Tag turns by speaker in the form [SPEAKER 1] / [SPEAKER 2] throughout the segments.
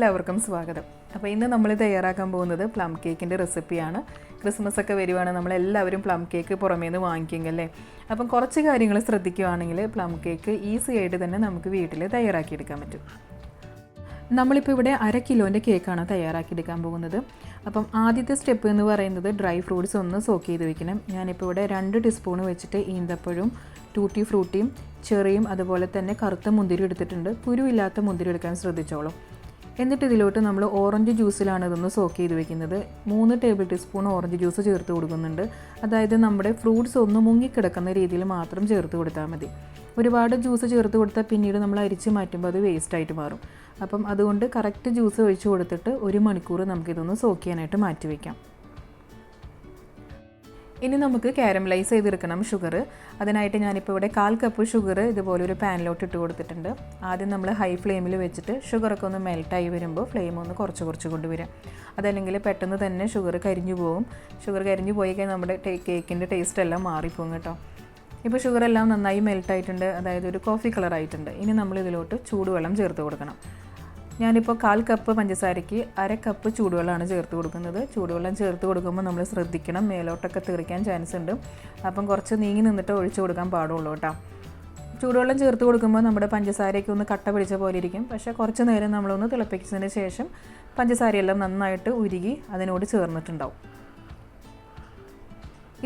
[SPEAKER 1] എല്ലാവർക്കും സ്വാഗതം. അപ്പോൾ ഇന്ന് നമ്മൾ തയ്യാറാക്കാൻ പോകുന്നത് പ്ലം കേക്കിൻ്റെ റെസിപ്പിയാണ്. ക്രിസ്മസ് ഒക്കെ വരുവാണ്, നമ്മളെല്ലാവരും പ്ലം കേക്ക് പുറമേ നിന്ന് വാങ്ങിക്കുമല്ലേ. അപ്പം കുറച്ച് കാര്യങ്ങൾ ശ്രദ്ധിക്കുകയാണെങ്കിൽ പ്ലം കേക്ക് ഈസി ആയിട്ട് തന്നെ നമുക്ക് വീട്ടിൽ തയ്യാറാക്കിയെടുക്കാൻ പറ്റും. നമ്മളിപ്പോൾ ഇവിടെ 1/2 കിലോൻ്റെ കേക്കാണ് തയ്യാറാക്കിയെടുക്കാൻ പോകുന്നത്. അപ്പം ആദ്യത്തെ സ്റ്റെപ്പ് എന്ന് പറയുന്നത് ഡ്രൈ ഫ്രൂട്ട്സ് ഒന്ന് സോക്ക് ചെയ്ത് വെക്കണം. ഞാനിപ്പോൾ ഇവിടെ 2 ടീസ്പൂൺ വെച്ചിട്ട് ഈന്തപ്പഴവും ടൂട്ടി ഫ്രൂട്ടിയും ചെറിയും അതുപോലെ തന്നെ കറുത്ത മുന്തിരി എടുത്തിട്ടുണ്ട്. കുരുവില്ലാത്ത മുന്തിരി എടുക്കാൻ ശ്രദ്ധിച്ചോളൂ. എന്നിട്ട് ഇതിലോട്ട് നമ്മൾ ഓറഞ്ച് ജ്യൂസിലാണ് ഇതൊന്ന് സോക്ക് ചെയ്ത് വെക്കുന്നത്. 3 ടേബിൾ ടീസ്പൂൺ ഓറഞ്ച് ജ്യൂസ് ചേർത്ത് കൊടുക്കുന്നുണ്ട്. അതായത് നമ്മുടെ ഫ്രൂട്ട്സ് ഒന്ന് മുങ്ങിക്കിടക്കുന്ന രീതിയിൽ മാത്രം ചേർത്ത് കൊടുത്താൽ മതി. ഒരുപാട് ജ്യൂസ് ചേർത്ത് കൊടുത്താൽ പിന്നീട് നമ്മൾ അരിച്ച് മാറ്റുമ്പോൾ അത് വേസ്റ്റായിട്ട് മാറും. അപ്പം അതുകൊണ്ട് കറക്റ്റ് ജ്യൂസ് ഒഴിച്ച് കൊടുത്തിട്ട് 1 മണിക്കൂർ നമുക്കിതൊന്ന് സോക്ക് ചെയ്യാനായിട്ട് മാറ്റി വയ്ക്കാം. ഇനി നമുക്ക് കാരമലൈസ് ചെയ്തെടുക്കണം ഷുഗർ. അതിനായിട്ട് ഞാനിപ്പോൾ ഇവിടെ 1/4 കപ്പ് ഷുഗർ ഇതുപോലെ ഒരു പാനിലോട്ട് ഇട്ട് കൊടുത്തിട്ടുണ്ട്. ആദ്യം നമ്മൾ ഹൈ ഫ്ലെയിമിൽ വെച്ചിട്ട് ഷുഗറൊക്കെ ഒന്ന് മെൽട്ടായി വരുമ്പോൾ ഫ്ലെയിം ഒന്ന് കുറച്ച് കൊണ്ടുവരാം. അതല്ലെങ്കിൽ പെട്ടെന്ന് തന്നെ ഷുഗർ കരിഞ്ഞു പോകും. ഷുഗർ കരിഞ്ഞു പോയി കഴിഞ്ഞാൽ നമ്മുടെ കേക്കിൻ്റെ ടേസ്റ്റ് എല്ലാം മാറിപ്പോകും കേട്ടോ. ഇപ്പോൾ ഷുഗറെല്ലാം നന്നായി മെൽട്ടായിട്ടുണ്ട്, അതായത് ഒരു കോഫി കളറായിട്ടുണ്ട്. ഇനി നമ്മൾ ഇതിലോട്ട് ചൂടുവെള്ളം ചേർത്ത് കൊടുക്കണം. ഞാനിപ്പോൾ 1/4 കപ്പ് പഞ്ചസാരയ്ക്ക് 1/2 കപ്പ് ചൂടുവെള്ളമാണ് ചേർത്ത് കൊടുക്കുന്നത്. ചൂടുവെള്ളം ചേർത്ത് കൊടുക്കുമ്പോൾ നമ്മൾ ശ്രദ്ധിക്കണം, മേലോട്ടൊക്കെ തെറിക്കാൻ ചാൻസ് ഉണ്ട്. അപ്പം കുറച്ച് നീങ്ങി നിന്നിട്ട് ഒഴിച്ചു കൊടുക്കാൻ പാടുള്ളൂ കേട്ടോ. ചൂടുവെള്ളം ചേർത്ത് കൊടുക്കുമ്പോൾ നമ്മുടെ പഞ്ചസാരയ്ക്ക് ഒന്ന് കട്ട പിടിച്ച പോലെ ഇരിക്കും. പക്ഷേ കുറച്ച് നേരം നമ്മളൊന്ന് തിളപ്പിച്ചതിന് ശേഷം പഞ്ചസാരയെല്ലാം നന്നായിട്ട് ഉരുകി അതിനോട് ചേർന്നിട്ടുണ്ടാവും.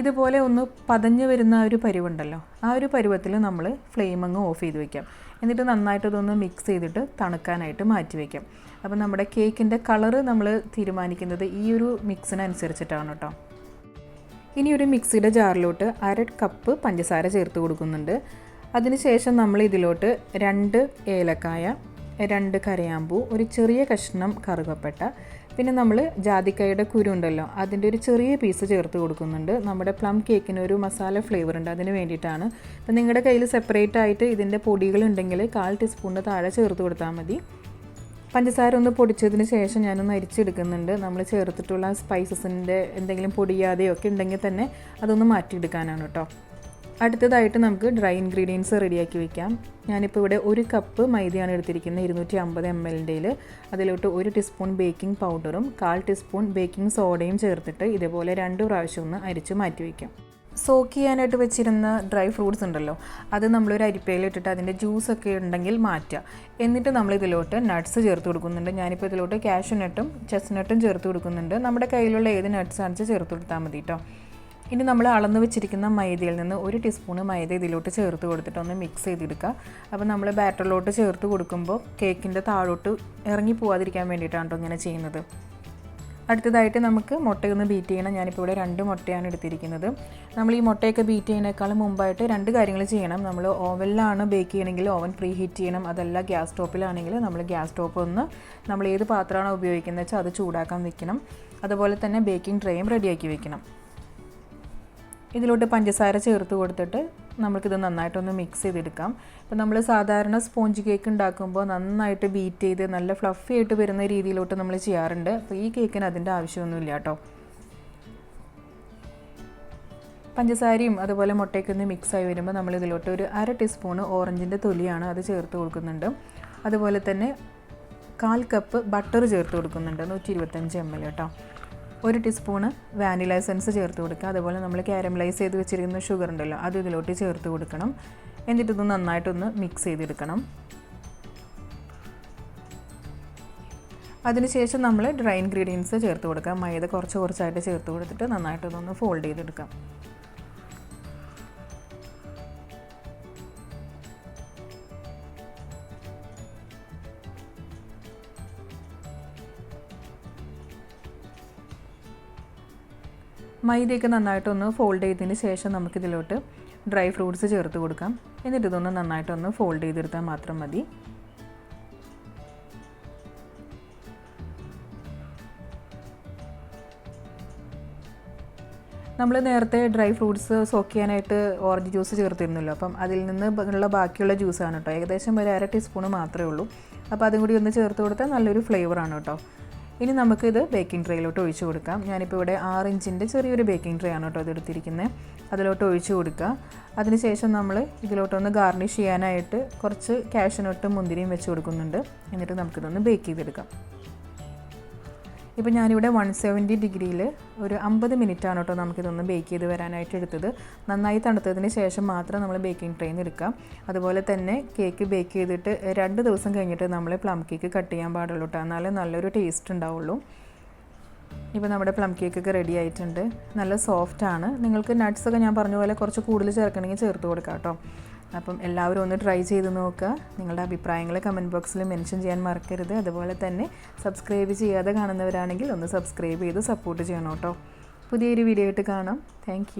[SPEAKER 1] ഇതുപോലെ ഒന്ന് പതഞ്ഞ് വരുന്ന ഒരു പരുവുണ്ടല്ലോ, ആ ഒരു പരുവത്തിൽ നമ്മൾ ഫ്ലെയിം അങ്ങ് ഓഫ് ചെയ്ത് വയ്ക്കാം. എന്നിട്ട് നന്നായിട്ട് ഇതൊന്ന് മിക്സ് ചെയ്തിട്ട് തണുക്കാനായിട്ട് മാറ്റി വയ്ക്കാം. അപ്പം നമ്മുടെ കേക്കിൻ്റെ കളറ് നമ്മൾ തീരുമാനിക്കുന്നത് ഈ ഒരു മിക്സിനനുസരിച്ചിട്ടാണ് കേട്ടോ. ഇനി ഒരു മിക്സിയുടെ ജാറിലോട്ട് 1/2 കപ്പ് പഞ്ചസാര ചേർത്ത് കൊടുക്കുന്നുണ്ട്. അതിനുശേഷം നമ്മൾ ഇതിലോട്ട് 2 ഏലക്കായ, 2 കരയാമ്പൂ, ഒരു ചെറിയ കഷ്ണം കറുകപ്പട്ട, പിന്നെ നമ്മൾ ജാതിക്കായുടെ കുരു ഉണ്ടല്ലോ അതിൻ്റെ ഒരു ചെറിയ പീസ് ചേർത്ത് കൊടുക്കുന്നുണ്ട്. നമ്മുടെ പ്ലം കേക്കിന് ഒരു മസാല ഫ്ലേവർ ഉണ്ട്, അതിന് വേണ്ടിയിട്ടാണ്. അപ്പം നിങ്ങളുടെ കയ്യിൽ സെപ്പറേറ്റ് ആയിട്ട് ഇതിൻ്റെ പൊടികളുണ്ടെങ്കിൽ 1/4 ടീസ്പൂണിന് താഴെ ചേർത്ത് കൊടുത്താൽ മതി. പഞ്ചസാര ഒന്ന് പൊടിച്ചതിന് ശേഷം ഞാനൊന്ന് അരിച്ചെടുക്കുന്നുണ്ട്. നമ്മൾ ചേർത്തിട്ടുള്ള സ്പൈസസിൻ്റെ എന്തെങ്കിലും പൊടിയാതെയൊക്കെ ഉണ്ടെങ്കിൽ തന്നെ അതൊന്ന് മാറ്റിയെടുക്കാനാണ് കേട്ടോ. അടുത്തതായിട്ട് നമുക്ക് ഡ്രൈ ഇൻഗ്രീഡിയൻസ് റെഡിയാക്കി വയ്ക്കാം. ഞാനിപ്പോൾ ഇവിടെ 1 കപ്പ് മൈദയാണ് എടുത്തിരിക്കുന്നത്, 250 ml. അതിലോട്ട് 1 ടീസ്പൂൺ ബേക്കിംഗ് പൗഡറും 1/4 ടീസ്പൂൺ ബേക്കിംഗ് സോഡയും ചേർത്തിട്ട് ഇതേപോലെ 2 പ്രാവശ്യം ഒന്ന് അരിച്ച് മാറ്റി വയ്ക്കാം. സോക്ക് ചെയ്യാനായിട്ട് വെച്ചിരുന്ന ഡ്രൈ ഫ്രൂട്ട്സ് ഉണ്ടല്ലോ, അത് നമ്മളൊരു അരിപ്പയിലിട്ടിട്ട് അതിൻ്റെ ജ്യൂസൊക്കെ ഉണ്ടെങ്കിൽ മാറ്റുക. എന്നിട്ട് നമ്മൾ ഇതിലോട്ട് നട്ട്സ് ചേർത്ത് കൊടുക്കുന്നുണ്ട്. ഞാനിപ്പോൾ ഇതിലോട്ട് കാഷ്യൂ നട്ടും ചെസ്നട്ടും ചേർത്ത് കൊടുക്കുന്നുണ്ട്. നമ്മുടെ കയ്യിലുള്ള ഏത് നട്ട്സ് ആണെന്ന് ചേർത്ത് കൊടുത്താൽ മതി കേട്ടോ. ഇനി നമ്മൾ അളന്ന് വെച്ചിരിക്കുന്ന മൈദയിൽ നിന്ന് 1 ടീസ്പൂണ് മൈദ ഇതിലോട്ട് ചേർത്ത് കൊടുത്തിട്ട് ഒന്ന് മിക്സ് ചെയ്തെടുക്കുക. അപ്പോൾ നമ്മൾ ബാറ്ററിലോട്ട് ചേർത്ത് കൊടുക്കുമ്പോൾ കേക്കിൻ്റെ താഴോട്ട് ഇറങ്ങി പോകാതിരിക്കാൻ വേണ്ടിയിട്ടാണ് കേട്ടോ ഇങ്ങനെ ചെയ്യുന്നത്. അടുത്തതായിട്ട് നമുക്ക് മുട്ടയൊന്ന് ബീറ്റ് ചെയ്യണം. ഞാനിപ്പോൾ ഇവിടെ 2 മുട്ടയാണ് എടുത്തിരിക്കുന്നത്. നമ്മൾ ഈ മുട്ടയൊക്കെ ബീറ്റ് ചെയ്യുന്നതിനേക്കാളും മുമ്പായിട്ട് 2 കാര്യങ്ങൾ ചെയ്യണം. നമ്മൾ ഓവനിലാണ് ബേക്ക് ചെയ്യണമെങ്കിൽ ഓവൻ പ്രീ ഹീറ്റ് ചെയ്യണം. അതല്ല ഗ്യാസ് സ്റ്റോപ്പിലാണെങ്കിൽ നമ്മൾ ഗ്യാസ് സ്റ്റോപ്പ് ഒന്ന് നമ്മൾ ഏത് പാത്രമാണോ ഉപയോഗിക്കുന്നത് വെച്ചാൽ അത് ചൂടാക്കാൻ വെക്കണം. അതുപോലെ തന്നെ ബേക്കിംഗ് ട്രേയും റെഡിയാക്കി വെക്കണം. ഇതിലോട്ട് പഞ്ചസാര ചേർത്ത് കൊടുത്തിട്ട് നമുക്കിത് നന്നായിട്ടൊന്ന് മിക്സ് ചെയ്തെടുക്കാം. ഇപ്പോൾ നമ്മൾ സാധാരണ സ്പോഞ്ച് കേക്ക് ഉണ്ടാക്കുമ്പോൾ നന്നായിട്ട് ബീറ്റ് ചെയ്ത് നല്ല ഫ്ലഫി ആയിട്ട് വരുന്ന രീതിയിലോട്ട് നമ്മൾ ചെയ്യാറുണ്ട്. അപ്പോൾ ഈ കേക്കിന് അതിൻ്റെ ആവശ്യമൊന്നുമില്ല കേട്ടോ. പഞ്ചസാരയും അതുപോലെ മുട്ടയൊക്കെ ഒന്ന് മിക്സായി വരുമ്പോൾ നമ്മൾ ഇതിലോട്ട് ഒരു 1/2 ടീസ്പൂണ് ഓറഞ്ചിൻ്റെ തൊലിയാണ് അത് ചേർത്ത് കൊടുക്കുന്നുണ്ട്. അതുപോലെ തന്നെ 1/4 കപ്പ് ബട്ടർ ചേർത്ത് കൊടുക്കുന്നുണ്ട്, 125 ml കേട്ടോ. 1 ടീസ്പൂണ് വാനില എസൻസ് ചേർത്ത് കൊടുക്കുക. അതുപോലെ നമ്മൾ കാരമലൈസ് ചെയ്ത് വെച്ചിരിക്കുന്ന ഷുഗർ ഉണ്ടല്ലോ അത് ഇതിലോട്ട് ചേർത്ത് കൊടുക്കണം. എന്നിട്ടിത് നന്നായിട്ടൊന്ന് മിക്സ് ചെയ്തെടുക്കണം. അതിനുശേഷം നമ്മൾ ഡ്രൈ ഇൻഗ്രീഡിയൻസ് ചേർത്ത് കൊടുക്കാം. മൈദ കുറച്ചായിട്ട് ചേർത്ത് കൊടുത്തിട്ട് നന്നായിട്ടൊന്ന് ഫോൾഡ് ചെയ്തെടുക്കാം. മൈദയൊക്കെ നന്നായിട്ടൊന്ന് ഫോൾഡ് ചെയ്തതിന് ശേഷം നമുക്കിതിലോട്ട് ഡ്രൈ ഫ്രൂട്ട്സ് ചേർത്ത് കൊടുക്കാം. എന്നിട്ട് ഇതൊന്ന് നന്നായിട്ടൊന്ന് ഫോൾഡ് ചെയ്തെടുത്താൽ മാത്രം മതി. നമ്മൾ നേരത്തെ ഡ്രൈ ഫ്രൂട്ട്സ് സോക്ക് ചെയ്യാനായിട്ട് ഓറഞ്ച് ജ്യൂസ് ചേർത്തിരുന്നല്ലോ, അപ്പം അതിൽ നിന്ന് ഉള്ള ബാക്കിയുള്ള ജ്യൂസാണ് കേട്ടോ. ഏകദേശം ഒരു 1/2 ടീസ്പൂൺ മാത്രമേ ഉള്ളൂ. അപ്പോൾ അതും കൂടി ഒന്ന് ചേർത്ത് കൊടുത്താൽ നല്ലൊരു ഫ്ലേവറാണ് കേട്ടോ. ഇനി നമുക്കിത് ബേക്കിംഗ് ട്രേയിലോട്ട് ഒഴിച്ച് കൊടുക്കാം. ഞാനിപ്പോൾ ഇവിടെ 6 ഇഞ്ചിൻ്റെ ചെറിയൊരു ബേക്കിംഗ് ട്രേ ആണ് കേട്ടോ അതെടുത്തിരിക്കുന്നത്. അതിലോട്ട് ഒഴിച്ച് കൊടുക്കുക. അതിനുശേഷം നമ്മൾ ഇതിലോട്ടൊന്ന് ഗാർണിഷ് ചെയ്യാനായിട്ട് കുറച്ച് കാഷ്യൂ നട്ടും മുന്തിരിയും വെച്ച് കൊടുക്കുന്നുണ്ട്. എന്നിട്ട് നമുക്കിതൊന്ന് ബേക്ക് ചെയ്തെടുക്കാം. ഇപ്പോൾ ഞാനിവിടെ 170 ഡിഗ്രിയിൽ ഒരു 50 മിനിറ്റാണ് കേട്ടോ നമുക്കിതൊന്ന് ബേക്ക് ചെയ്ത് വരാനായിട്ട് എടുത്തത്. നന്നായി തണുത്തതിന് ശേഷം മാത്രം നമ്മൾ ബേക്കിംഗ് ട്രേയിൽ നിന്ന് എടുക്കാം. അതുപോലെ തന്നെ കേക്ക് ബേക്ക് ചെയ്തിട്ട് 2 ദിവസം കഴിഞ്ഞിട്ട് നമ്മൾ പ്ലം കേക്ക് കട്ട് ചെയ്യാൻ പാടുള്ളൂ കേട്ടോ, എന്നാലേ നല്ലൊരു ടേസ്റ്റ് ഉണ്ടാവുള്ളൂ. ഇപ്പോൾ നമ്മുടെ പ്ലം കേക്കൊക്കെ റെഡി ആയിട്ടുണ്ട്. നല്ല സോഫ്റ്റാണ്. നിങ്ങൾക്ക് നട്ട്സൊക്കെ ഞാൻ പറഞ്ഞ പോലെ കുറച്ച് കൂടുതൽ ചേർക്കണമെങ്കിൽ ചേർത്ത് കൊടുക്കാം കേട്ടോ. അപ്പം എല്ലാവരും ഒന്ന് ട്രൈ ചെയ്ത് നോക്കുക. നിങ്ങളുടെ അഭിപ്രായങ്ങൾ കമൻറ്റ് ബോക്സിൽ മെൻഷൻ ചെയ്യാൻ മറക്കരുത്. അതുപോലെ തന്നെ സബ്സ്ക്രൈബ് ചെയ്യാതെ കാണുന്നവരാണെങ്കിൽ ഒന്ന് സബ്സ്ക്രൈബ് ചെയ്ത് സപ്പോർട്ട് ചെയ്യണം കേട്ടോ. പുതിയൊരു വീഡിയോ ആയിട്ട് കാണാം. താങ്ക്